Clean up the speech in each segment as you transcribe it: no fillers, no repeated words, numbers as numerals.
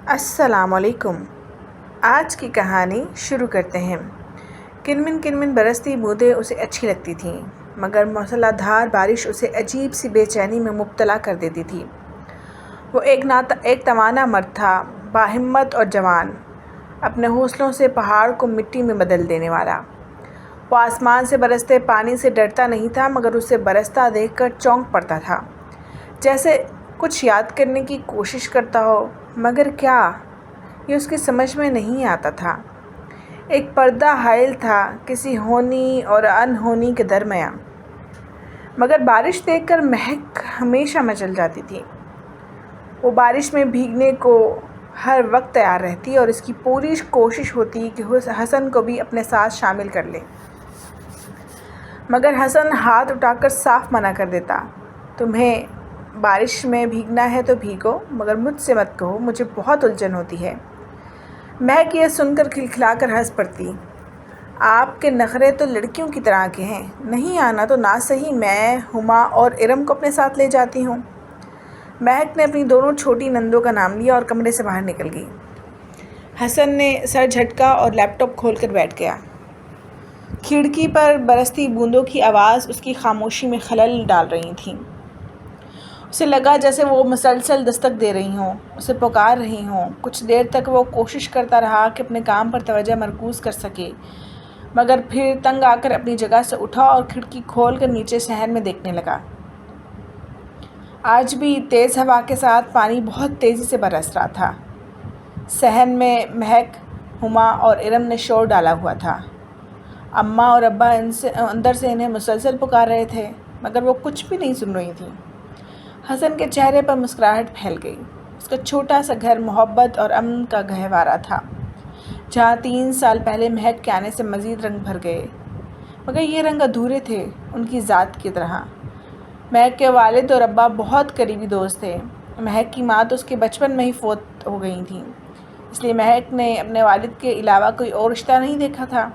السلام علیکم۔ آج کی کہانی شروع کرتے ہیں۔ کنمن کنمن برستی بوندیں اسے اچھی لگتی تھیں، مگر موسلا دھار بارش اسے عجیب سی بے چینی میں مبتلا کر دیتی تھی۔ وہ ایک توانا مرد تھا، باہمت اور جوان، اپنے حوصلوں سے پہاڑ کو مٹی میں بدل دینے والا۔ وہ آسمان سے برستے پانی سے ڈرتا نہیں تھا، مگر اسے برستا دیکھ کر چونک پڑتا تھا، جیسے کچھ یاد کرنے کی کوشش کرتا ہو، مگر کیا، یہ اس کی سمجھ میں نہیں آتا تھا۔ ایک پردہ حائل تھا کسی ہونی اور انہونی کے درمیان۔ مگر بارش دیکھ کر مہک ہمیشہ مچل جاتی تھی۔ وہ بارش میں بھیگنے کو ہر وقت تیار رہتی اور اس کی پوری کوشش ہوتی کہ حسن کو بھی اپنے ساتھ شامل کر لے، مگر حسن ہاتھ اٹھا کر صاف منع کر دیتا، تمہیں بارش میں بھیگنا ہے تو بھیگو، مگر مجھ سے مت کہو، مجھے بہت الجھن ہوتی ہے۔ مہک یہ سن کر کھلکھلا کر ہنس پڑتی، آپ کے نخرے تو لڑکیوں کی طرح کے ہیں، نہیں آنا تو نہ سہی، میں ہما اور ارم کو اپنے ساتھ لے جاتی ہوں۔ مہک نے اپنی دونوں چھوٹی نندوں کا نام لیا اور کمرے سے باہر نکل گئی۔ حسن نے سر جھٹکا اور لیپ ٹاپ کھول کر بیٹھ گیا۔ کھڑکی پر برستی بوندوں کی آواز اس کی خاموشی میں خلل ڈال رہی تھی۔ اسے لگا جیسے وہ مسلسل دستک دے رہی ہوں، اسے پکار رہی ہوں۔ کچھ دیر تک وہ کوشش کرتا رہا کہ اپنے کام پر توجہ مرکوز کر سکے، مگر پھر تنگ آ کر اپنی جگہ سے اٹھا اور کھڑکی کھول کر نیچے صحن میں دیکھنے لگا۔ آج بھی تیز ہوا کے ساتھ پانی بہت تیزی سے برس رہا تھا۔ صحن میں مہک، ہما اور ارم نے شور ڈالا ہوا تھا۔ اماں اور ابا اندر سے انہیں مسلسل پکار رہے تھے، مگر وہ کچھ بھی نہیں سن رہی تھیں۔ حسن کے چہرے پر مسکراہٹ پھیل گئی۔ اس کا چھوٹا سا گھر محبت اور امن کا گہوارہ تھا، جہاں 3 سال پہلے مہک کے آنے سے مزید رنگ بھر گئے، مگر یہ رنگ ادھورے تھے، ان کی ذات کی طرح۔ مہک کے والد اور ابا بہت قریبی دوست تھے۔ مہک کی ماں تو اس کے بچپن میں ہی فوت ہو گئی تھیں، اس لیے مہک نے اپنے والد کے علاوہ کوئی اور رشتہ نہیں دیکھا تھا۔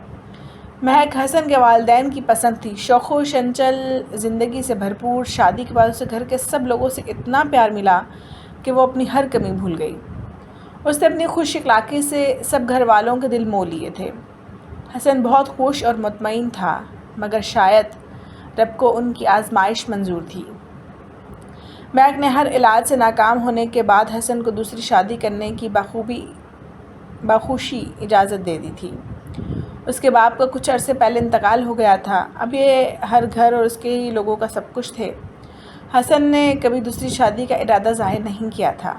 مہک حسن کے والدین کی پسند تھی، شوق و چنچل زندگی سے بھرپور۔ شادی کے بعد اسے گھر کے سب لوگوں سے اتنا پیار ملا کہ وہ اپنی ہر کمی بھول گئی۔ اس نے اپنی خوش اخلاقی سے سب گھر والوں کے دل مول لیے تھے۔ حسن بہت خوش اور مطمئن تھا، مگر شاید رب کو ان کی آزمائش منظور تھی۔ مہک نے ہر علاج سے ناکام ہونے کے بعد حسن کو دوسری شادی کرنے کی بخوشی اجازت دے دی تھی۔ اس کے باپ کا کچھ عرصے پہلے انتقال ہو گیا تھا، اب یہ ہر گھر اور اس کے ہی لوگوں کا سب کچھ تھے۔ حسن نے کبھی دوسری شادی کا ارادہ ظاہر نہیں کیا تھا،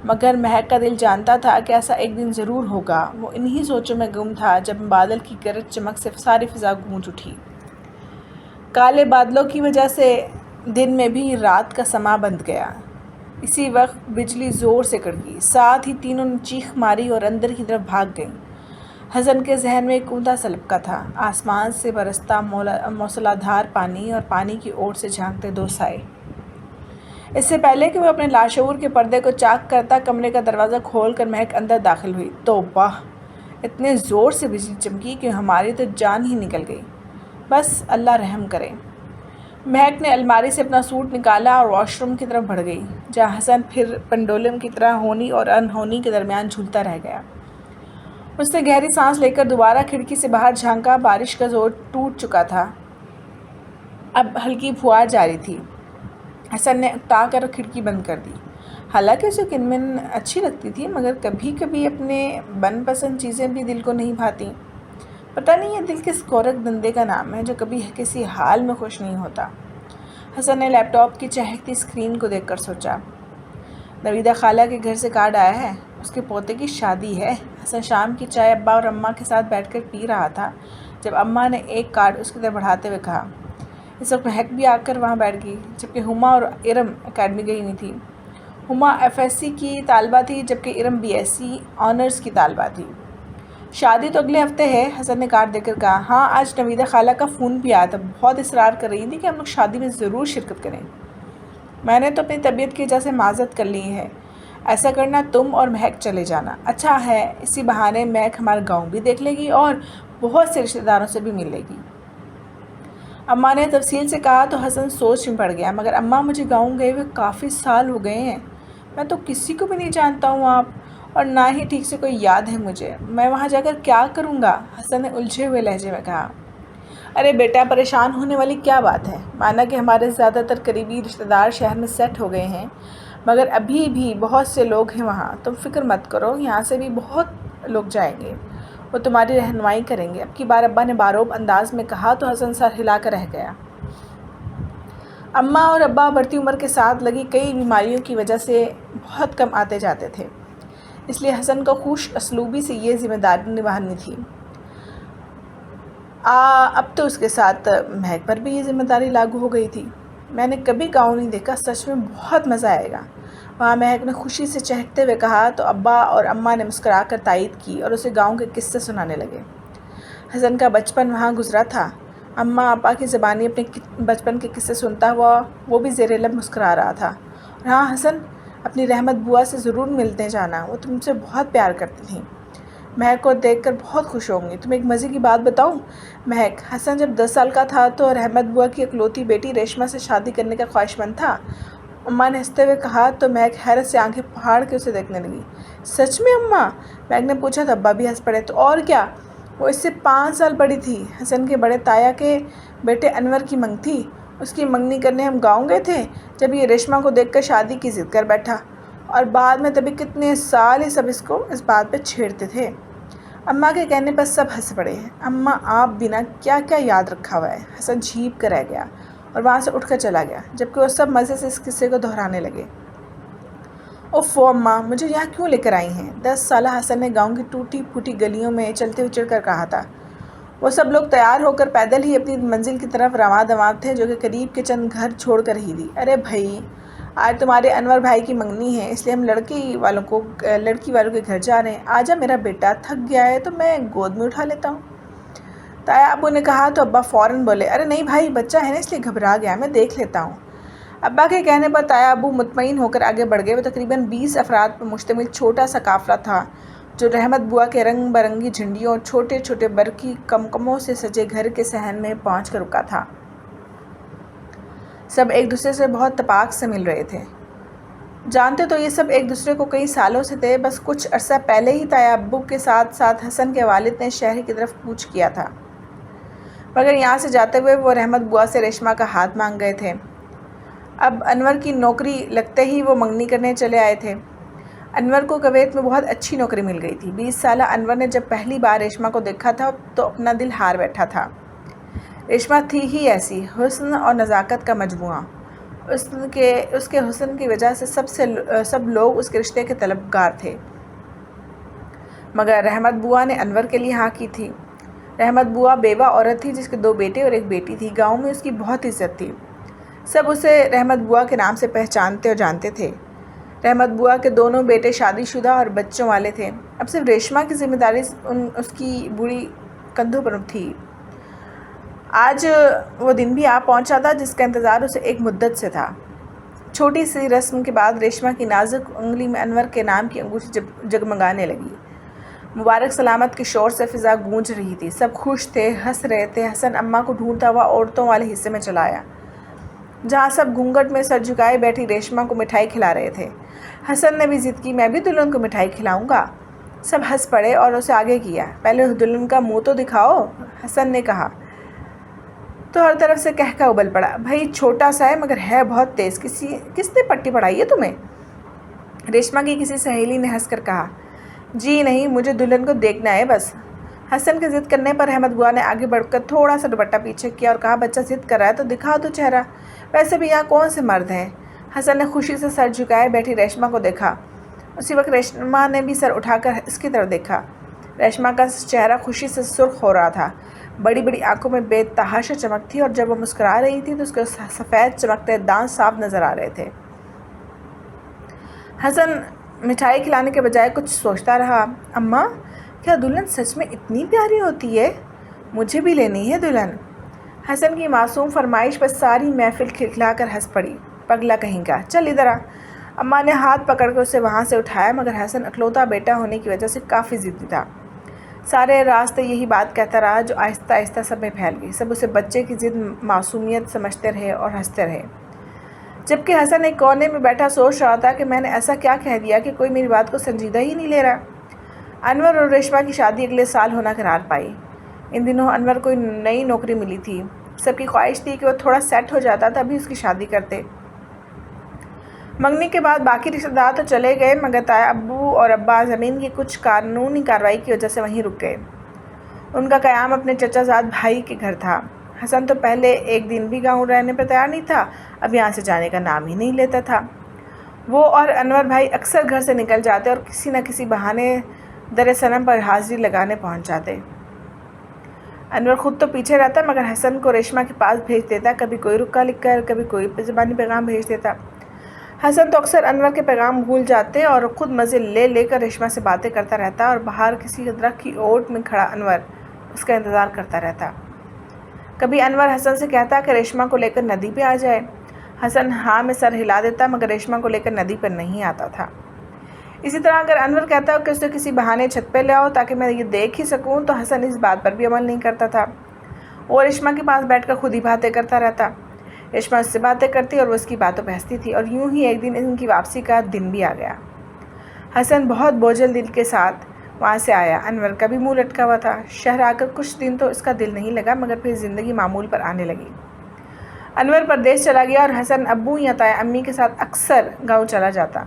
مگر مہک کا دل جانتا تھا کہ ایسا ایک دن ضرور ہوگا۔ وہ انہی سوچوں میں گم تھا جب بادل کی گرج چمک سے ساری فضا گونج اٹھی۔ کالے بادلوں کی وجہ سے دن میں بھی رات کا سماں بندھ گیا۔ اسی وقت بجلی زور سے کڑکی، ساتھ ہی تینوں نے چیخ ماری اور اندر کی طرف بھاگ گئیں۔ حسن کے ذہن میں ایک اوندا سا لپکا تھا، آسمان سے برستا موسلا دھار پانی اور پانی کی اوٹ سے جھانکتے 2 سائے۔ اس سے پہلے کہ وہ اپنے لاشعور کے پردے کو چاک کرتا، کمرے کا دروازہ کھول کر مہک اندر داخل ہوئی۔ توبہ! اتنے زور سے بجلی چمکی کہ ہماری تو جان ہی نکل گئی، بس اللہ رحم کرے۔ مہک نے الماری سے اپنا سوٹ نکالا اور واش روم کی طرف بڑھ گئی، جہاں حسن پھر پنڈولم کی طرح ہونی اور انہونی کے درمیان جھولتا رہ گیا۔ اس نے گہری سانس لے کر دوبارہ کھڑکی سے باہر جھانکا۔ بارش کا زور ٹوٹ چکا تھا، اب ہلکی پھوار جاری تھی۔ حسن نے اکتا کر کھڑکی بند کر دی۔ حالانکہ اسے کنمن اچھی لگتی تھی، مگر کبھی کبھی اپنے من پسند چیزیں بھی دل کو نہیں بھاتی۔ پتہ نہیں یہ دل کس گورکھ دندے کا نام ہے جو کبھی کسی حال میں خوش نہیں ہوتا۔ حسن نے لیپ ٹاپ کی چہکتی اسکرین کو دیکھ کر سوچا، نویدہ خالہ کے گھر سے کارڈ آیا ہے، اس کے پوتے کی شادی ہے۔ حسن شام کی چائے ابا اور اماں کے ساتھ بیٹھ کر پی رہا تھا جب اماں نے ایک کارڈ اس کی طرف بڑھاتے ہوئے کہا۔ اس وقت مہک بھی آ کر وہاں بیٹھ گئی، جبکہ ہما اور ارم اکیڈمی گئی ہوئی تھی۔ ہما FSC کی طالبہ تھی، جبکہ ارم BSc آنرز کی طالبہ تھی۔ شادی تو اگلے ہفتے ہے، حسن نے کارڈ دے کر کہا۔ ہاں، آج نویدہ خالہ کا فون بھی آیا تھا، بہت اصرار کر رہی تھی کہ ہم لوگ شادی میں ضرور شرکت کریں۔ میں نے تو اپنی طبیعت کی وجہ سے معذرت کر لی ہے، ایسا کرنا تم اور مہک چلے جانا اچھا ہے، اسی بہانے مہک ہمارا گاؤں بھی دیکھ لے گی اور بہت سے رشتہ داروں سے بھی مل لے گی۔ اماں نے تفصیل سے کہا تو حسن سوچ میں پڑ گیا، مگر اماں مجھے گاؤں گئے ہوئے کافی سال ہو گئے ہیں، میں تو کسی کو بھی نہیں جانتا ہوں آپ، اور نہ ہی ٹھیک سے کوئی یاد ہے مجھے، میں وہاں جا کر کیا کروں گا؟ حسن نے الجھے ہوئے لہجے میں کہا۔ ارے بیٹا، پریشان ہونے والی کیا بات ہے؟ مانا کہ ہمارے زیادہ تر قریبی رشتہ دار شہر میں سیٹ ہو گئے ہیں، مگر ابھی بھی بہت سے لوگ ہیں وہاں۔ تم فکر مت کرو، یہاں سے بھی بہت لوگ جائیں گے، وہ تمہاری رہنمائی کریں گے۔ اب کی بار ابا نے باروب انداز میں کہا تو حسن سر ہلا کر رہ گیا۔ اماں اور ابا بڑھتی عمر کے ساتھ لگی کئی بیماریوں کی وجہ سے بہت کم آتے جاتے تھے، اس لیے حسن کو خوش اسلوبی سے یہ ذمہ داری نبھانی تھی۔ اب تو اس کے ساتھ مہک پر بھی یہ ذمہ داری لاگو ہو گئی تھی۔ میں نے کبھی گاؤں نہیں دیکھا، سچ میں بہت مزہ آئے گا، وہاں مہک نے خوشی سے چہکتے ہوئے کہا تو ابا اور اماں نے مسکرا کر تائید کی اور اسے گاؤں کے قصے سنانے لگے۔ حسن کا بچپن وہاں گزرا تھا۔ اماں ابا کی زبانی اپنے بچپن کے قصے سنتا ہوا وہ بھی زیر لب مسکرا رہا تھا۔ اور ہاں حسن، اپنی رحمت بوا سے ضرور ملتے جانا، وہ تم سے بہت پیار کرتی تھیں، مہک کو دیکھ کر بہت خوش ہوں گی۔ تمہیں ایک مزے کی بات بتاؤں مہک، حسن جب 10 سال کا تھا تو رحمت بوا کی اکلوتی بیٹی ریشما سے شادی کرنے کا خواہش مند تھا۔ اماں نے ہنستے ہوئے کہا تو مہک حیرت سے آنکھیں پھاڑ کے اسے دیکھنے لگی۔ سچ میں اماں؟ مہک نے پوچھا تو ابا بھی ہنس پڑے۔ تو اور کیا، وہ اس سے 5 سال بڑی تھی۔ حسن کے بڑے تایا کے بیٹے انور کی منگ تھی، اس کی منگنی کرنے ہم گاؤں گئے تھے جب یہ ریشما کو دیکھ کر شادی کی ضد کر بیٹھا، اور بعد میں تبھی کتنے سال ہی سب اس بات پہ چھیڑتے تھے۔ اماں کے کہنے پر سب ہنس پڑے۔ اماں آپ بنا کیا کیا یاد رکھا ہوا ہے؟ حسن جھیپ کر رہ گیا اور وہاں سے اٹھ کر چلا گیا، جبکہ وہ سب مزے سے اس قصے کو دہرانے لگے۔ اوفو اماں، مجھے یہاں کیوں لے کر آئی ہیں؟ 10 سالہ حسن نے گاؤں کی ٹوٹی پھوٹی گلیوں میں چلتے ہوئے چڑھ کر کہا تھا۔ وہ سب لوگ تیار ہو کر پیدل ہی اپنی منزل کی طرف رواں دواں تھے جو کہ قریب کے چند گھر چھوڑ کر ہی تھی۔ ارے بھائی، آج تمہارے انور بھائی کی منگنی ہے، اس لیے ہم لڑکی والوں کے گھر جا رہے ہیں۔ آجا میرا بیٹا، تھک گیا ہے تو میں گود میں اٹھا لیتا ہوں، تایا ابو نے کہا تو ابا فوراً بولے، ارے نہیں بھائی، بچہ ہے نا اس لیے گھبرا گیا، میں دیکھ لیتا ہوں۔ ابا کے کہنے پر تایا ابو مطمئن ہو کر آگے بڑھ گئے۔ وہ تقریباً 20 افراد پر مشتمل چھوٹا سا قافلہ تھا جو رحمت بوا کے رنگ برنگی جھنڈیوں اور چھوٹے چھوٹے برقی کمکموں سے سجے گھر کے صحن میں پہنچ کر رکا تھا۔ سب ایک دوسرے سے بہت تپاک سے مل رہے تھے، جانتے تو یہ سب ایک دوسرے کو کئی سالوں سے تھے، بس کچھ عرصہ پہلے ہی تایا ابو کے ساتھ ساتھ حسن کے والد نے شہر کی طرف کوچ کیا تھا، مگر یہاں سے جاتے ہوئے وہ رحمت بوا سے ریشما کا ہاتھ مانگ گئے تھے۔ اب انور کی نوکری لگتے ہی وہ منگنی کرنے چلے آئے تھے۔ انور کو کویت میں بہت اچھی نوکری مل گئی تھی۔ 20 سالہ انور نے جب پہلی بار ریشما کو دیکھا تھا تو اپنا دل ہار بیٹھا تھا۔ ریشما تھی ہی ایسی، حسن اور نزاکت کا مجموعہ۔ اس کے حسن کی وجہ سے سب لوگ اس کے رشتے کے طلبگار تھے، مگر رحمت بوا نے انور کے لیے ہاں کی تھی۔ رحمت بوا بیوہ عورت تھی جس کے 2 بیٹے اور 1 بیٹی تھی۔ گاؤں میں اس کی بہت عزت تھی، سب اسے رحمت بوا کے نام سے پہچانتے اور جانتے تھے۔ رحمت بوا کے دونوں بیٹے شادی شدہ اور بچوں والے تھے۔ اب صرف ریشما کی ذمہ داری اس کی بوڑھی کندھوں پر تھی۔ آج وہ دن بھی آ پہنچا تھا جس کا انتظار اسے ایک مدت سے تھا۔ چھوٹی سی رسم کے بعد ریشما کی نازک انگلی میں انور کے نام کی انگوٹھی جگمگانے لگی۔ مبارک سلامت کے شور سے فضا گونج رہی تھی، سب خوش تھے، ہنس رہے تھے۔ حسن اماں کو ڈھونڈتا ہوا عورتوں والے حصے میں چلا آیا جہاں سب گھونگھٹ میں سر جھکائے بیٹھی ریشما کو مٹھائی کھلا رہے تھے۔ حسن نے بھی ضد کی، میں بھی دلہن کو مٹھائی کھلاؤں گا۔ سب ہنس پڑے اور اسے آگے کیا۔ پہلے دلہن کا منہ تو دکھاؤ، حسن نے کہا تو ہر طرف سے کہکا ابل پڑا۔ بھائی چھوٹا سا ہے مگر ہے بہت تیز، کس نے پٹی پڑھائی ہے تمہیں؟ ریشما کی کسی سہیلی نے ہنس کر کہا۔ جی نہیں، مجھے دلہن کو دیکھنا ہے بس۔ حسن کے ضد کرنے پر رحمت بوا نے آگے بڑھ کر تھوڑا سا دوپٹہ پیچھے کیا اور کہا، بچہ ضد کر رہا ہے تو دکھا دو چہرہ، ویسے بھی یہاں کون سے مرد ہیں؟ حسن نے خوشی سے سر جھکائے بیٹھی ریشما کو دیکھا۔ اسی وقت ریشما نے بھی سر اٹھا کر اس کی طرف دیکھا۔ ریشما کا چہرہ خوشی سے سرخ ہو رہا تھا، بڑی بڑی آنکھوں میں بے تحاشا چمک تھی اور جب وہ مسکرا رہی تھی تو اس کے سفید چمکتے دانت صاف نظر آ رہے تھے۔ حسن مٹھائی کھلانے کے بجائے کچھ سوچتا رہا۔ اماں، کیا دلہن سچ میں اتنی پیاری ہوتی ہے؟ مجھے بھی لینی ہے دلہن۔ حسن کی معصوم فرمائش پر ساری محفل کھلکھلا کر ہنس پڑی۔ پگلا کہیں کا، چل ادھر آ۔ اماں نے ہاتھ پکڑ کر اسے وہاں سے اٹھایا، مگر حسن اکلوتا بیٹا ہونے کی وجہ سے کافی ضدی تھا۔ سارے راستے یہی بات کہتا رہا جو آہستہ آہستہ سب میں پھیل گئی۔ سب اسے بچے کی ضد معصومیت سمجھتے رہے اور ہنستے رہے۔ جبکہ حسن ایک کونے میں بیٹھا سوچ رہا تھا کہ میں نے ایسا کیا کہہ دیا کہ کوئی میری بات کو سنجیدہ ہی نہیں لے رہا۔ انور اور ریشما کی شادی اگلے سال ہونا قرار پائی۔ ان دنوں انور کو نئی نوکری ملی تھی۔ سب کی خواہش تھی کہ وہ تھوڑا سیٹ ہو جاتا تبھی اس کی شادی کرتے۔ منگنی کے بعد باقی رشتہ دار تو چلے گئے، مگر تایا ابو اور ابا زمین کی کچھ قانونی کارروائی کی وجہ سے وہیں رک گئے۔ ان کا قیام اپنے چچا زاد بھائی کے گھر تھا۔ حسن تو پہلے ایک دن بھی گاؤں رہنے پر تیار نہیں تھا، اب یہاں سے جانے کا نام ہی نہیں لیتا تھا۔ وہ اور انور بھائی اکثر گھر سے نکل جاتے اور کسی نہ کسی بہانے در صنم پر حاضری لگانے پہنچ جاتے۔ انور خود تو پیچھے رہتا مگر حسن کو ریشما کے پاس بھیج دیتا، کبھی کوئی رکا لکھ کر، کبھی کوئی زبانی پیغام بھیج دیتا۔ حسن تو اکثر انور کے پیغام بھول جاتے اور خود مزے لے لے کر ریشما سے باتیں کرتا رہتا، اور باہر کسی درخت کی اوٹ میں کھڑا انور اس کا انتظار کرتا رہتا۔ کبھی انور حسن سے کہتا کہ ریشما کو لے کر ندی پہ آ جائے۔ حسن ہاں میں سر ہلا دیتا مگر ریشما کو لے کر ندی پر نہیں آتا تھا۔ اسی طرح اگر انور کہتا کہ اسے کسی بہانے چھت پہ لے آؤ تاکہ میں یہ دیکھ ہی سکوں تو حسن اس بات پر بھی عمل نہیں کرتا تھا۔ وہ ریشما کے پاس بیٹھ کر خود ہی باتیں کرتا رہتا۔ ریشما اس سے باتیں کرتی اور وہ اس کی باتوں پہ ہنستی تھی، اور یوں ہی ایک دن ان کی واپسی کا دن بھی آ گیا۔ حسن بہت بوجھل دل کے ساتھ وہاں سے آیا۔ انور کا بھی منہ لٹکا ہوا تھا۔ شہر آ کر کچھ دن تو اس کا دل نہیں لگا مگر پھر زندگی معمول پر آنے لگی۔ انور پردیس چلا گیا اور حسن ابو یا تایا امی کے ساتھ اکثر گاؤں چلا جاتا۔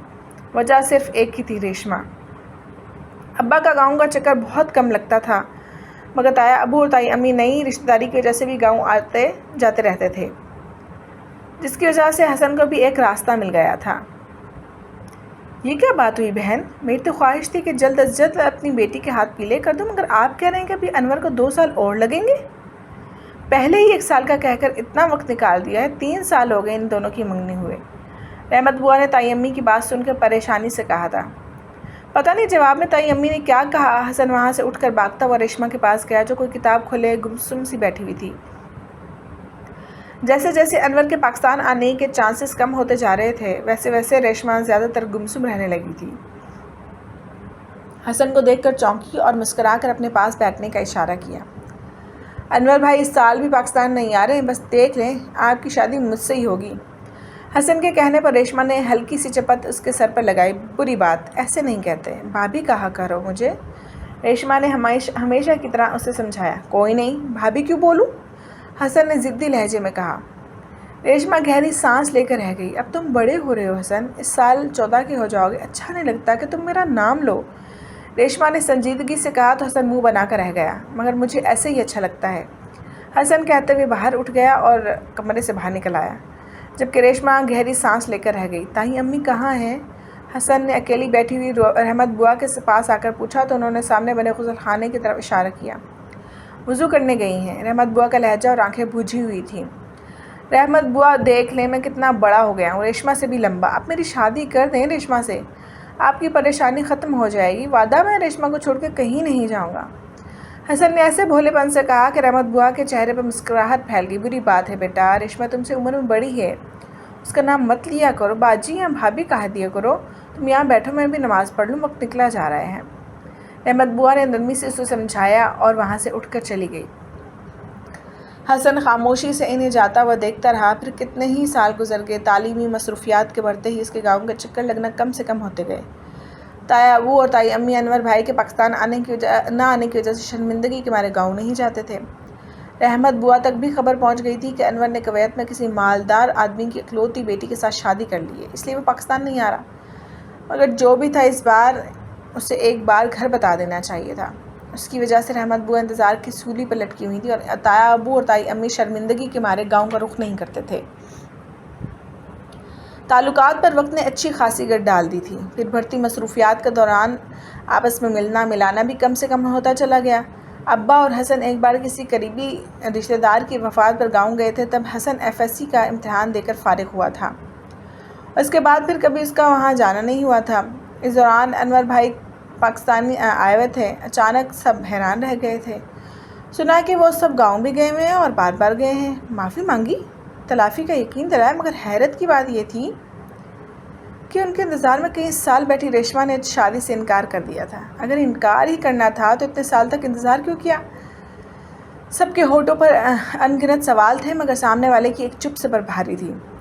وجہ صرف ایک ہی تھی، ریشما۔ ابا کا گاؤں کا چکر بہت کم لگتا تھا مگر تایا ابو اور تائی امی نئی رشتہ داری کی وجہ سے بھی گاؤں آتے جاتے رہتے تھے، جس کی وجہ سے حسن کو بھی ایک راستہ مل گیا تھا۔ یہ کیا بات ہوئی بہن؟ میری تو خواہش تھی کہ جلد از جلد اپنی بیٹی کے ہاتھ پیلے کر دوں، مگر آپ کہہ رہے ہیں کہ ابھی انور کو 2 سال اور لگیں گے؟ پہلے ہی 1 سال کا کہہ کر اتنا وقت نکال دیا ہے، 3 سال ہو گئے ان دونوں کی منگنی ہوئے۔ رحمت بوا نے تائی امی کی بات سن کر پریشانی سے کہا تھا۔ پتہ نہیں جواب میں تائی امی نے کیا کہا۔ حسن وہاں سے اٹھ کر بھاگتا ہوا ریشما کے پاس گیا جو کوئی کتاب کھولے گمسم سی بیٹھی ہوئی تھی۔ جیسے جیسے انور کے پاکستان آنے کے چانسز کم ہوتے جا رہے تھے ویسے ویسے ریشما زیادہ تر گمسم رہنے لگی تھی۔ حسن کو دیکھ کر چونکی اور مسکرا کر اپنے پاس بیٹھنے کا اشارہ کیا۔ انور بھائی اس سال بھی پاکستان نہیں آ رہے، بس دیکھ لیں آپ کی شادی مجھ سے ہی ہوگی۔ حسن کے کہنے پر ریشما نے ہلکی سی چپت اس کے سر پر لگائی۔ بری بات، ایسے نہیں کہتے، بھابھی کہا کرو مجھے۔ ریشما نے ہمیشہ کی طرح اسے سمجھایا۔ کوئی نہیں، بھابھی کیوں بولوں؟ حسن نے ضدی لہجے میں کہا۔ ریشما گہری سانس لے کر رہ گئی۔ اب تم بڑے ہو رہے ہو حسن، اس سال 14 کے ہو جاؤ گے، اچھا نہیں لگتا کہ تم میرا نام لو۔ ریشما نے سنجیدگی سے کہا تو حسن منہ بنا کر رہ گیا۔ مگر مجھے ایسے ہی اچھا لگتا ہے، حسن کہتے ہوئے باہر اٹھ گیا اور کمرے سے باہر نکل آیا، جبکہ ریشما گہری سانس لے کر رہ گئی۔ تائی امی کہاں ہیں؟ حسن نے اکیلی بیٹھی ہوئی رحمت بوا کے پاس آ کر پوچھا تو انہوں نے سامنے بنے غسل خانے کی طرف اشارہ کیا۔ وضو کرنے گئی ہیں۔ رحمت بوا کا لہجہ اور آنکھیں بجھی ہوئی تھیں۔ رحمت بوا دیکھ لیں میں کتنا بڑا ہو گیا ہوں، ریشما سے بھی لمبا۔ آپ میری شادی کر دیں ریشما سے، آپ کی پریشانی ختم ہو جائے گی، وعدہ میں ریشما کو چھوڑ کے کہیں نہیں جاؤں گا۔ حسن نے ایسے بھولے پن سے کہا کہ رحمت بوا کے چہرے پر مسکراہٹ پھیل گئی۔ بری بات ہے بیٹا، ریشما تم سے عمر میں بڑی ہے، اس کا نام مت لیا کرو، باجی یا بھابھی کہہ دیا کرو۔ تم یہاں بیٹھو، میں بھی نماز پڑھ لوں، وقت نکلا جا رہا ہے۔ رحمت بوا نے نرمی سے اسے سمجھایا اور وہاں سے اٹھ کر چلی گئی۔ حسن خاموشی سے انہیں جاتا ہوا دیکھتا رہا۔ پھر کتنے ہی سال گزر گئے، تعلیمی مصروفیات کے بڑھتے ہی اس کے گاؤں کا چکر لگنا کم سے کم ہوتے گئے۔ تایا ابو اور تائی امی انور بھائی کے پاکستان نہ آنے کی وجہ سے شرمندگی کے مارے گاؤں نہیں جاتے تھے۔ رحمت بوا تک بھی خبر پہنچ گئی تھی کہ انور نے کویت میں کسی مالدار آدمی کی اکلوتی بیٹی کے ساتھ شادی کر لی ہے، اس لیے وہ پاکستان نہیں آ رہا۔ مگر جو بھی تھا اس بار اسے ایک بار گھر بتا دینا چاہیے تھا۔ اس کی وجہ سے رحمت بوا انتظار کی سولی پر لٹکی ہوئی تھی اور تایا ابو اور تائی امی شرمندگی کے مارے گاؤں کا رخ نہیں کرتے تھے۔ تعلقات پر وقت نے اچھی خاصی گرد ڈال دی تھی۔ پھر بڑھتی مصروفیات کے دوران آپس میں ملنا ملانا بھی کم سے کم ہوتا چلا گیا۔ ابا اور حسن ایک بار کسی قریبی رشتہ دار کی وفات پر گاؤں گئے تھے، تب حسن FSC کا امتحان دے کر فارغ ہوا تھا۔ اس کے بعد پھر کبھی اس کا وہاں جانا نہیں ہوا تھا۔ اس دوران انور بھائی پاکستانی آئے ہوئے تھے۔ اچانک سب حیران رہ گئے تھے۔ سنا کہ وہ سب گاؤں بھی گئے ہوئے ہیں اور بار بار گئے ہیں۔ معافی مانگی، تلافی کا یقین دلایا، مگر حیرت کی بات یہ تھی کہ ان کے انتظار میں کئی سال بیٹھی ریشما نے شادی سے انکار کر دیا تھا۔ اگر انکار ہی کرنا تھا تو اتنے سال تک انتظار کیوں کیا؟ سب کے ہونٹوں پر ان گنت سوال تھے مگر سامنے والے کی ایک چپ صبر بھاری تھی۔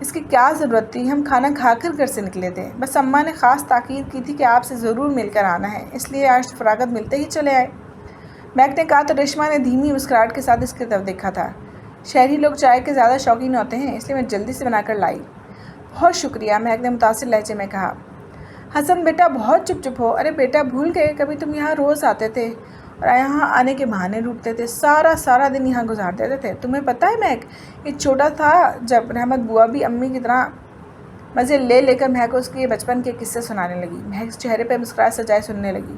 اس کی کیا ضرورت تھی؟ ہم کھانا کھا کر گھر سے نکلے تھے، بس اماں نے خاص تاکید کی تھی کہ آپ سے ضرور مل کر آنا ہے، اس لیے آج فراغت ملتے ہی چلے آئے۔ مہک نے کہا تو ریشما نے دھیمی مسکراہٹ کے ساتھ اس کی طرف دیکھا تھا۔ شہری لوگ چائے کے زیادہ شوقین ہوتے ہیں، اس لیے میں جلدی سے بنا کر لائی۔ بہت شکریہ، مہک نے متاثر لہجے میں کہا۔ حسن بیٹا بہت چپ ہو۔ ارے بیٹا بھول گئے، کبھی تم یہاں روز آتے تھے اور یہاں آنے کے بہانے ڈھونڈتے تھے، سارا دن یہاں گزار دیتے تھے۔ تمہیں پتہ ہے مہک، یہ چھوٹا تھا جب رحمت بوا بھی امی کی طرح مزے لے کر مہک کو اس کے بچپن کے قصے سنانے لگی۔ مہک چہرے پہ مسکراہٹ سجائے سننے لگی۔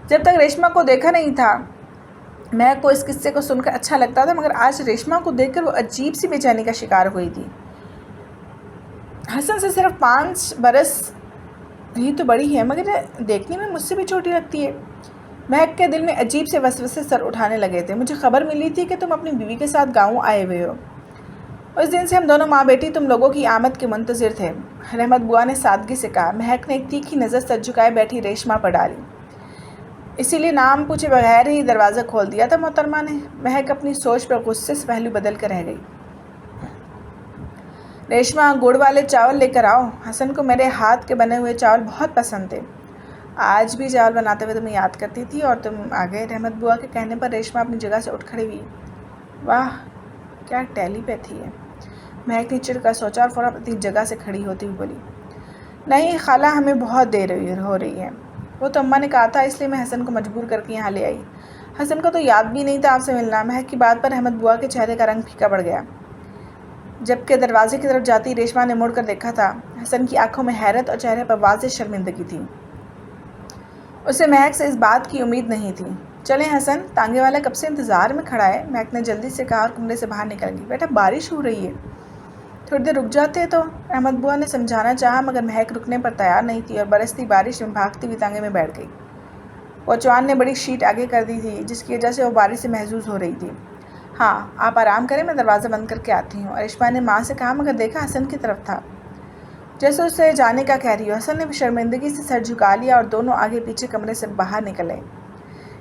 جب تک ریشما کو دیکھا نہیں تھا مہک کو اس قصے کو سن کر اچھا لگتا تھا، مگر آج ریشما کو دیکھ کر وہ عجیب سی بے چینی کا شکار ہوئی تھی۔ حسن سے صرف 5 برس ہی تو بڑی ہے، مگر دیکھنے میں مجھ سے بھی چھوٹی لگتی ہے۔ مہک کے دل میں عجیب سے وسوسے سر اٹھانے لگے تھے۔ مجھے خبر ملی تھی کہ تم اپنی بیوی کے ساتھ گاؤں آئے ہوئے ہو۔ اس دن سے ہم دونوں ماں بیٹی تم لوگوں کی آمد کے منتظر تھے، رحمت بوا نے سادگی سے کہا۔ مہک نے ایک تیکھی نظر سر جھکائے بیٹھی ریشما پر ڈالی۔ اسی لیے نام پوچھے بغیر ہی دروازہ کھول دیا تھا محترمہ نے۔ مہک اپنی سوچ پر غصے سے پہلو بدل کر رہ گئی۔ ریشما گڑ والے چاول لے کر آؤ، حسن کو میرے ہاتھ کے بنے ہوئے چاول بہت پسند تھے۔ آج بھی چاول بناتے ہوئے تمہیں یاد کرتی تھی اور تم آ گئے۔ رحمت بوا کے کہنے پر ریشما اپنی جگہ سے اٹھ کھڑی ہوئی۔ واہ کیا ٹیلی پیتھی ہے، مہک نے چڑھ کر سوچا اور فوراً اپنی جگہ سے کھڑی ہوتی ہوئی بولی۔ نہیں خالہ، ہمیں بہت دیر ہو رہی ہے، وہ تو اماں نے کہا تھا، اس لیے میں حسن کو مجبور کر کے یہاں لے آئی۔ حسن کو تو یاد بھی نہیں تھا آپ سے ملنا۔ مہک کی بات پر رحمت بوا کے چہرے کا رنگ پھیکا پڑ گیا۔ جبکہ دروازے کی طرف جاتی ریشما نے مڑ کر دیکھا تھا۔ حسن کی آنکھوں میں حیرت اور چہرے پر واضح شرمندگی تھی۔ اسے مہک سے اس بات کی امید نہیں تھی۔ چلیں حسن، تانگے والا کب سے انتظار میں کھڑا ہے، مہک نے جلدی سے کہا اور کمرے سے باہر نکل گئی۔ بیٹا بارش ہو رہی ہے، تھوڑی دیر رک جاتے تو، رحمت بوا نے سمجھانا چاہا، مگر مہک رکنے پر تیار نہیں تھی اور برستی بارش میں بھاگتی ہوئی تانگے میں بیٹھ گئی۔ کوچوان نے بڑی شیٹ آگے کر دی تھی، جس کی وجہ سے وہ بارش سے محظوظ ہو رہی تھی۔ ہاں آپ آرام کریں، میں دروازہ بند کر کے آتی ہوں، ریشما نے ماں سے کہا، مگر دیکھا حسن کی طرف تھا جیسے اسے جانے کا کہہ رہی ہو۔ حسن نے شرمندگی سے سر جھکا لیا اور دونوں آگے پیچھے کمرے سے باہر نکلے۔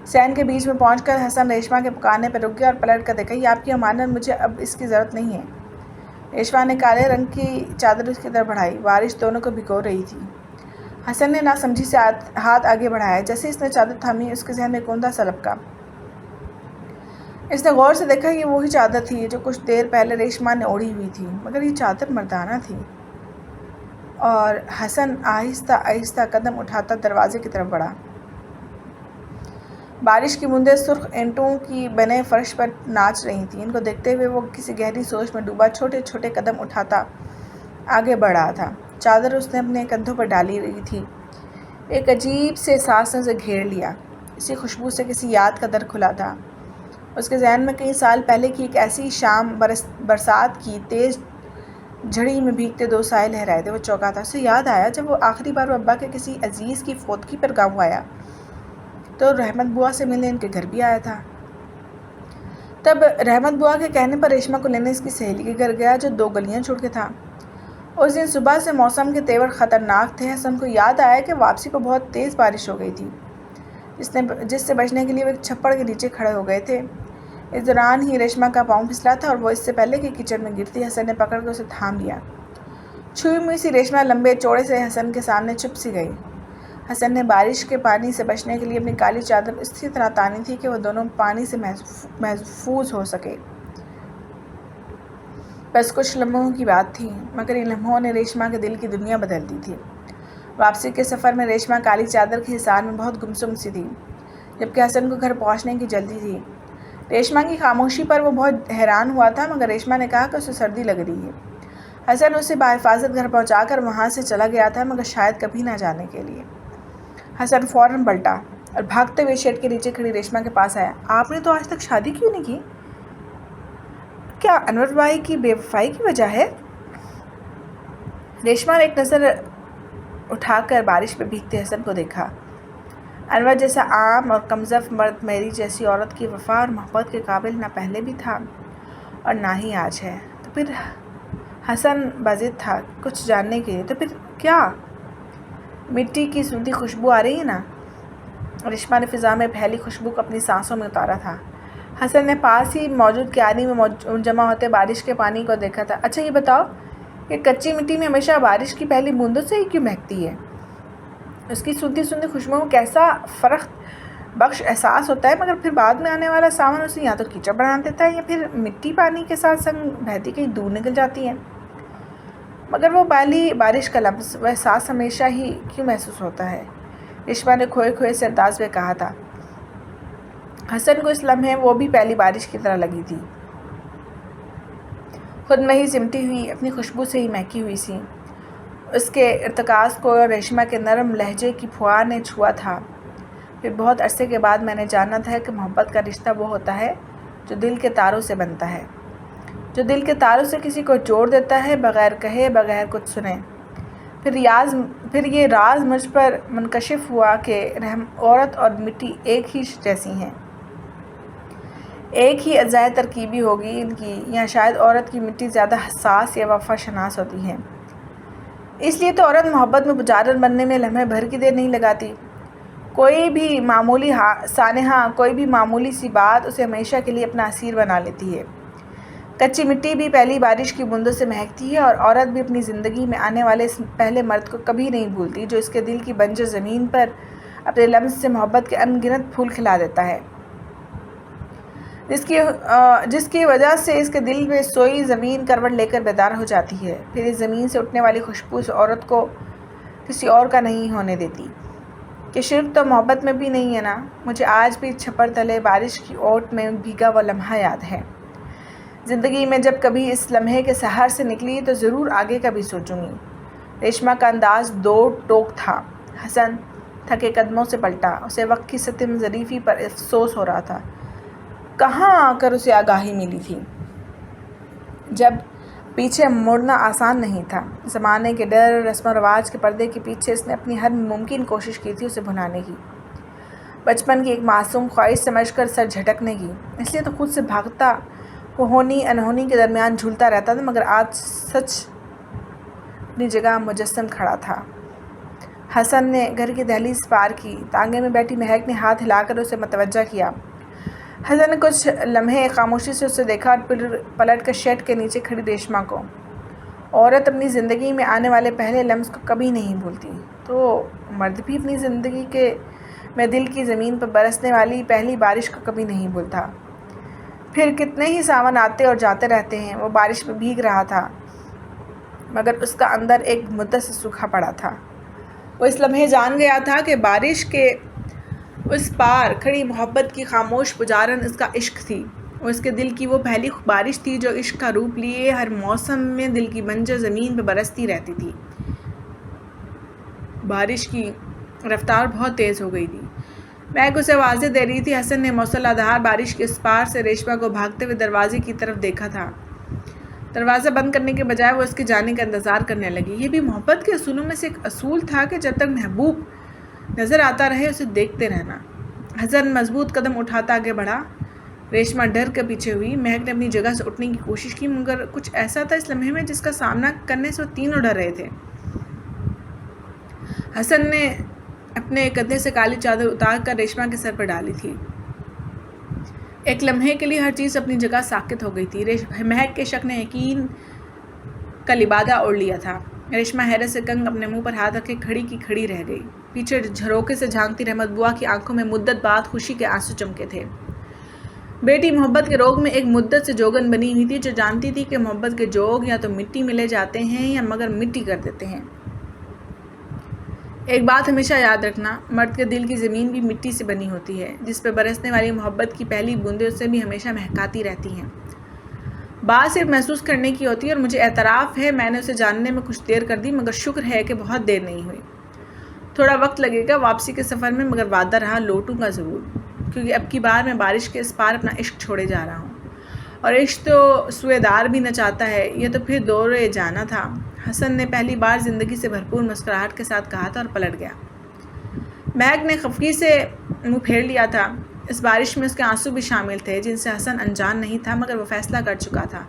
سین کے بیچ میں پہنچ کر حسن ریشما کے پکارنے پر رک گیا اور پلٹ کر دیکھا، یہ آپ کی امانت، مجھے اب اس کی ضرورت نہیں ہے۔ ریشما نے کالے رنگ کی چادر اس کی طرف بڑھائی، بارش دونوں کو بھگو رہی تھی۔ حسن نے ناسمجھی سے ہاتھ آگے بڑھایا، جیسے اس نے چادر تھامی اس کے ذہن میں کوندا سا لپکا۔ اس نے غور سے دیکھا یہ وہی چادر تھی جو کچھ دیر پہلے ریشما نے اوڑھی ہوئی تھی، مگر یہ چادر مردانہ تھی۔ اور حسن آہستہ آہستہ قدم اٹھاتا دروازے کی طرف بڑھا۔ بارش کی بوندیں سرخ اینٹوں کی بنے فرش پر ناچ رہی تھیں۔ ان کو دیکھتے ہوئے وہ کسی گہری سوچ میں ڈوبا چھوٹے چھوٹے قدم اٹھاتا آگے بڑھ رہا تھا۔ چادر اس نے اپنے کندھوں پر ڈالی رہی تھی، ایک عجیب سے احساس نے اسے گھیر لیا۔ اسی خوشبو سے کسی یاد کا در کھلا تھا۔ اس کے ذہن میں کئی سال پہلے کی ایک ایسی شام، برسات کی تیز جھڑی میں بھیگتے 2 سائے لہرائے تھے۔ وہ چونکا تھا۔ اسے یاد آیا جب وہ آخری بار وہ ابا کے کسی عزیز کی فوتگی پر گاؤں آیا تو رحمت بوا سے ملنے ان کے گھر بھی آیا تھا۔ تب رحمت بوا کے کہنے پر ریشما کو لینے اس کی سہیلی کے گھر گیا جو 2 گلیاں چھوڑ کے تھا۔ اس دن صبح سے موسم کے تیور خطرناک تھے۔ حسن کو یاد آیا کہ واپسی کو بہت تیز بارش ہو گئی تھی، جس سے بچنے کے لیے وہ ایک چھپڑ کے نیچے کھڑے ہو گئے تھے۔ اس دوران ہی ریشما کا پاؤں پھسلا تھا اور وہ اس سے پہلے کہ کچن میں گرتی حسن نے پکڑ کے اسے تھام لیا۔ چھوئی ہوئی سی ریشما لمبے چوڑے سے حسن کے سامنے چپ سی گئی۔ حسن نے بارش کے پانی سے بچنے کے لیے اپنی کالی چادر اسی طرح تانی تھی کہ وہ دونوں پانی سے محفوظ ہو سکے۔ بس کچھ لمحوں کی بات تھی، مگر ان لمحوں نے ریشما کے دل کی دنیا بدل دی تھی۔ واپسی کے سفر میں ریشما کالی چادر کے حصار میں بہت گمسم سی تھی، جبکہ حسن کو گھر پہنچنے کی جلدی تھی۔ ریشما کی خاموشی پر وہ بہت حیران ہوا تھا، مگر ریشما نے کہا کہ اسے سردی لگ رہی ہے۔ حسن اسے بحفاظت گھر پہنچا کر وہاں سے چلا گیا تھا، مگر شاید کبھی نہ جانے کے لیے۔ حسن فوراً پلٹا اور بھاگتے ہوئے شیڈ کے نیچے کھڑی ریشما کے پاس آیا۔ آپ نے تو آج تک شادی کیوں نہیں کی؟ کیا انور بھائی کی بے وفائی کی وجہ ہے؟ ریشما نے ایک نظر اٹھا کر بارش میں بھیگتے حسن کو دیکھا۔ انور جیسا عام اور کمزف مرد میری جیسی عورت کی وفا اور محبت کے قابل نہ پہلے بھی تھا اور نہ ہی آج ہے۔ تو پھر حسن بضد تھا کچھ جاننے کے لیے۔ تو پھر کیا؟ مٹی کی سوندھی خوشبو آ رہی ہے نا؟ ریشما نے فضا میں پھیلی خوشبو کو اپنی سانسوں میں اتارا تھا۔ حسن نے پاس ہی موجود کیانی میں جمع ہوتے بارش کے پانی کو دیکھا تھا۔ اچھا یہ بتاؤ کہ کچی مٹی میں ہمیشہ بارش کی پہلی بوندوں سے ہی کیوں مہکتی ہے؟ اس کی سنتی سنتی خوشبو کو کیسا فرق بخش احساس ہوتا ہے، مگر پھر بعد میں آنے والا ساون اسے یا تو کیچڑ بنا دیتا ہے یا پھر مٹی پانی کے ساتھ سنگ بہتی کہیں دور نکل جاتی ہے۔ مگر وہ پہلی بارش کا لفظ، وہ احساس ہمیشہ ہی کیوں محسوس ہوتا ہے؟ ریشما نے کھوئے کھوئے سے انداز میں کہا تھا۔ حسن کو اس لمحے وہ بھی پہلی بارش کی طرح لگی تھی، خود میں ہی سمٹی ہوئی، اپنی خوشبو سے ہی مہکی ہوئی سی۔ اس کے ارتکاز کو ریشما کے نرم لہجے کی پھوار نے چھوا تھا۔ پھر بہت عرصے کے بعد میں نے جانا تھا کہ محبت کا رشتہ وہ ہوتا ہے جو دل کے تاروں سے بنتا ہے، جو دل کے تاروں سے کسی کو جوڑ دیتا ہے، بغیر کہے، بغیر کچھ سنے۔ پھر یہ راز مجھ پر منکشف ہوا کہ عورت اور مٹی ایک ہی جیسی ہیں، ایک ہی اجزائے ترکیبی ہوگی ان کی، یا شاید عورت کی مٹی زیادہ حساس یا وفا شناس ہوتی ہے۔ اس لیے تو عورت محبت میں پجارن بننے میں لمحے بھر کی دیر نہیں لگاتی۔ کوئی بھی معمولی سانحہ، کوئی بھی معمولی سی بات اسے ہمیشہ کے لیے اپنا اسیر بنا لیتی ہے۔ کچی مٹی بھی پہلی بارش کی بوندوں سے مہکتی ہے، اور عورت بھی اپنی زندگی میں آنے والے اس پہلے مرد کو کبھی نہیں بھولتی جو اس کے دل کی بنجر زمین پر اپنے لمس سے محبت کے ان گنت پھول کھلا دیتا ہے، جس کی وجہ سے اس کے دل میں سوئی زمین کروٹ لے کر بیدار ہو جاتی ہے، پھر اس زمین سے اٹھنے والی خوشبو اس عورت کو کسی اور کا نہیں ہونے دیتی۔ کہ شرک تو محبت میں بھی نہیں ہے نا؟ مجھے آج بھی چھپر تلے بارش کی اوٹ میں بھیگا وہ لمحہ یاد ہے۔ زندگی میں جب کبھی اس لمحے کے سحر سے نکلی تو ضرور آگے کا بھی سوچوں گی۔ ریشما کا انداز دو ٹوک تھا۔ حسن تھکے قدموں سے پلٹا، اسے وقت کی ستم ظریفی پر افسوس ہو رہا تھا۔ کہاں آ کر اسے آگاہی ملی تھی، جب پیچھے مڑنا آسان نہیں تھا۔ زمانے کے ڈر، رسم و رواج کے پردے کے پیچھے اس نے اپنی ہر ممکن کوشش کی تھی اسے بھلانے کی، بچپن کی ایک معصوم خواہش سمجھ کر سر جھٹکنے کی۔ اس لیے تو خود سے بھاگتا وہ ہونی انہونی کے درمیان جھولتا رہتا تھا، مگر آج سچ اپنی جگہ مجسم کھڑا تھا۔ حسن نے گھر کی دہلیز پار کی، تانگے میں بیٹھی مہک نے ہاتھ ہلا کر اسے متوجہ کیا۔ حسن نے کچھ لمحے خاموشی سے اسے دیکھا اور پھر پلٹ کر شیڈ کے نیچے کھڑی ریشما کو۔ عورت اپنی زندگی میں آنے والے پہلے لمس کو کبھی نہیں بھولتی، تو مرد بھی اپنی زندگی میں دل کی زمین پر برسنے والی پہلی بارش کو کبھی نہیں بھولتا۔ پھر کتنے ہی ساون آتے اور جاتے رہتے ہیں، وہ بارش میں بھیگ رہا تھا، مگر اس کا اندر ایک مدت سے سوکھا پڑا تھا۔ وہ اس لمحے جان گیا تھا کہ بارش کے اس پار کھڑی محبت کی خاموش پجارن اس کا عشق تھی، وہ اس کے دل کی وہ پہلی بارش تھی جو عشق کا روپ لیے ہر موسم میں دل کی بنجر زمین پہ برستی رہتی تھی۔ بارش کی رفتار بہت تیز ہو گئی تھی، مہک اسے آوازیں دے رہی تھی۔ حسن نے موسلا دھار بارش کے اس پار سے ریشما کو بھاگتے ہوئے دروازے کی طرف دیکھا تھا۔ دروازہ بند کرنے کے بجائے وہ اس کے جانے کا انتظار کرنے لگی۔ یہ بھی محبت کے اصولوں میں سے ایک اصول تھا کہ جب تک محبوب نظر آتا رہے اسے دیکھتے رہنا۔ حسن مضبوط قدم اٹھاتا آگے بڑھا، ریشما ڈر کر پیچھے ہوئی۔ مہک نے اپنی جگہ سے اٹھنے کی کوشش کی، مگر کچھ ایسا تھا اس لمحے میں جس کا سامنا کرنے سے وہ تینوں ڈر رہے تھے۔ حسن نے اپنے کندھے سے کالی چادر اتار کر ریشما کے سر پر ڈالی تھی۔ ایک لمحے کے لیے ہر چیز اپنی جگہ ساکت ہو گئی تھی۔ مہک کے شک نے یقین کا لبادہ اوڑھ لیا تھا۔ ریشما حیرت سے کنگ اپنے منہ پر ہاتھ رکھے کھڑی کی کھڑی رہ گئی۔ پیچھے جھروکے سے جھانکتی رحمت بوا کی آنکھوں میں مدت بعد خوشی کے آنسو چمکے تھے۔ بیٹی محبت کے روگ میں ایک مدت سے جوگن بنی ہوئی تھی، جو جانتی تھی کہ محبت کے جوگ یا تو مٹی میں لے جاتے ہیں یا مگر مٹی کر دیتے ہیں۔ ایک بات ہمیشہ یاد رکھنا، مرد کے دل کی زمین بھی مٹی سے بنی ہوتی ہے، جس پہ برسنے والی محبت کی پہلی بوندیں اسے بھی ہمیشہ مہکاتی رہتی ہیں۔ بات صرف محسوس کرنے کی ہوتی ہے، اور مجھے اعتراف ہے میں نے اسے جاننے میں کچھ دیر کر دی، مگر شکر ہے کہ بہت دیر نہیں ہوئی۔ تھوڑا وقت لگے گا واپسی کے سفر میں، مگر وعدہ رہا لوٹوں گا ضرور، کیونکہ اب کی بار میں بارش کے اس پار اپنا عشق چھوڑے جا رہا ہوں، اور عشق تو سوئے دار بھی نہ چاہتا ہے۔ یہ تو پھر دورے جانا تھا۔ حسن نے پہلی بار زندگی سے بھرپور مسکراہٹ کے ساتھ کہا تھا اور پلٹ گیا۔ مہک نے خفگی سے منہ پھیر لیا تھا۔ اس بارش میں اس کے آنسو بھی شامل تھے، جن سے حسن انجان نہیں تھا، مگر وہ فیصلہ کر چکا تھا،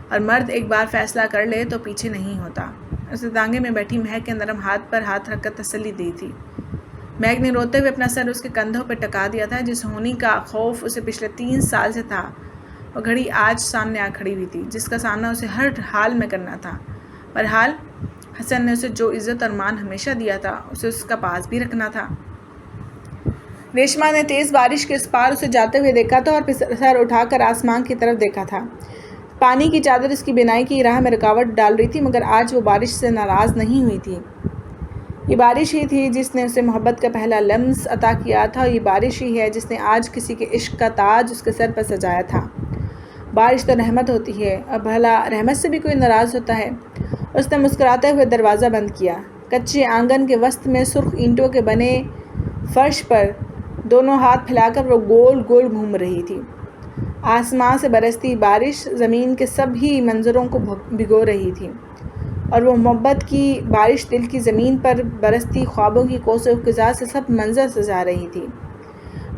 اور مرد ایک بار فیصلہ کر لے تو پیچھے نہیں ہوتا۔ اسے تانگے میں بیٹھی مہک کے نرم ہاتھ پر ہاتھ رکھ کر تسلی دی تھی۔ مہک نے روتے ہوئے اپنا سر اس کے کندھوں پہ ٹکا دیا تھا۔ جس ہونی کا خوف اسے پچھلے 3 سال سے تھا، وہ گھڑی آج سامنے آ کھڑی ہوئی تھی، جس کا سامنا اسے ہر حال میں کرنا تھا۔ بہرحال حسن نے اسے جو عزت اور مان ہمیشہ دیا تھا اسے اس کا پاس بھی رکھنا تھا۔ ریشما نے تیز بارش کے اس پار اسے جاتے ہوئے دیکھا تھا اور پھر سر اٹھا کر آسمان کی طرف دیکھا تھا۔ پانی کی چادر اس کی بینائی کی راہ میں رکاوٹ ڈال رہی تھی، مگر آج وہ بارش سے ناراض نہیں ہوئی تھی۔ یہ بارش ہی تھی جس نے اسے محبت کا پہلا لمس عطا کیا تھا، اور یہ بارش ہی ہے جس نے آج کسی کے عشق کا تاج اس کے سر پر سجایا تھا۔ بارش تو رحمت ہوتی ہے، اور بھلا رحمت سے بھی کوئی ناراض ہوتا ہے؟ اس نے مسکراتے ہوئے دروازہ بند کیا۔ کچے آنگن کے وسط میں سرخ اینٹوں کے بنے فرش پر دونوں ہاتھ پھیلا کر وہ گول گول گھوم رہی تھی۔ آسمان سے برستی بارش زمین کے سبھی منظروں کو بھگو رہی تھی، اور وہ محبت کی بارش دل کی زمین پر برستی خوابوں کی کوس و قزح سے سب منظر سجا رہی تھی۔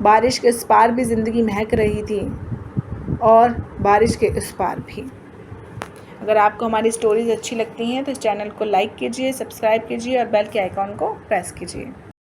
بارش کے اس پار بھی زندگی مہک رہی تھی، اور بارش کے اس پار بھی۔ اگر آپ کو ہماری سٹوریز اچھی لگتی ہیں تو اس چینل کو لائک کیجیے، سبسکرائب کیجیے اور بیل کے آئیکن کو پریس کیجیے۔